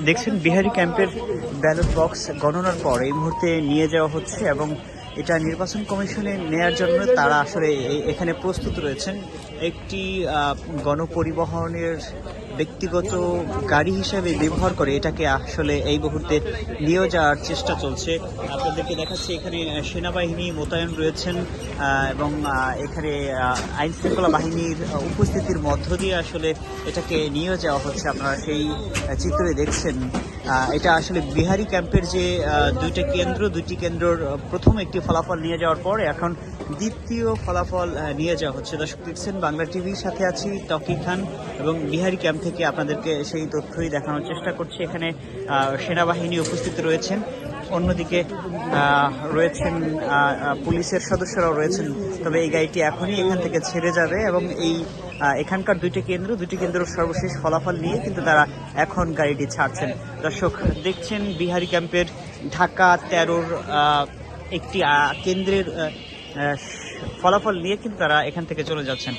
দেখছেন বিহারি ক্যাম্পের ballot box গণনার পর এই মুহূর্তে নিয়ে যাওয়া হচ্ছে এবং এটা নির্বাচন কমিশনে নেয়ার জন্য তারা আসলে এখানে প্রস্তুত রয়েছেন। একটি গণপরিবহনের ব্যক্তিগত গাড়ি হিসাবে ব্যবহার করে এটাকে আসলে এই মুহূর্তে নিয়ে যাওয়ার চেষ্টা চলছে। আপনাদেরকে দেখাচ্ছি এখানে সেনাবাহিনী মোতায়েন রয়েছেন এবং এখানে আইন শৃঙ্খলা বাহিনীর উপস্থিতির মধ্য দিয়ে আসলে এটাকে নিয়ে যাওয়া হচ্ছে। আপনারা সেই চিত্রে দেখছেন এটা আসলে বিহারি ক্যাম্পের যে দুইটি কেন্দ্রর প্রথম একটি ফলাফল নিয়ে যাওয়ার পর এখন দ্বিতীয় ফলাফল নিয়ে যাওয়া হচ্ছে। দর্শক দেখছেন বাংলা টিভির সাথে আছি তকি খান এবং বিহারি ক্যাম্প থেকে আপনাদেরকে সেই তথ্যই দেখানোর চেষ্টা করছি। এখানে সেনাবাহিনী উপস্থিত রয়েছেন, অন্যদিকে রয়েছেন পুলিশের সদস্যরাও রয়েছেন। তবে এই গাড়িটি এখনই এখান থেকে ছেড়ে যাবে এবং এখানকার দুইটি কেন্দ্র সর্বশেষ ফলাফল নিয়ে কিন্তু তারা এখন গাড়িটি ছাড়ছেন। দর্শক দেখছেন বিহারি ক্যাম্পের ঢাকা 13-র একটি কেন্দ্রের ফলাফল নিয়ে কিন্তু তারা এখান থেকে চলে যাচ্ছেন।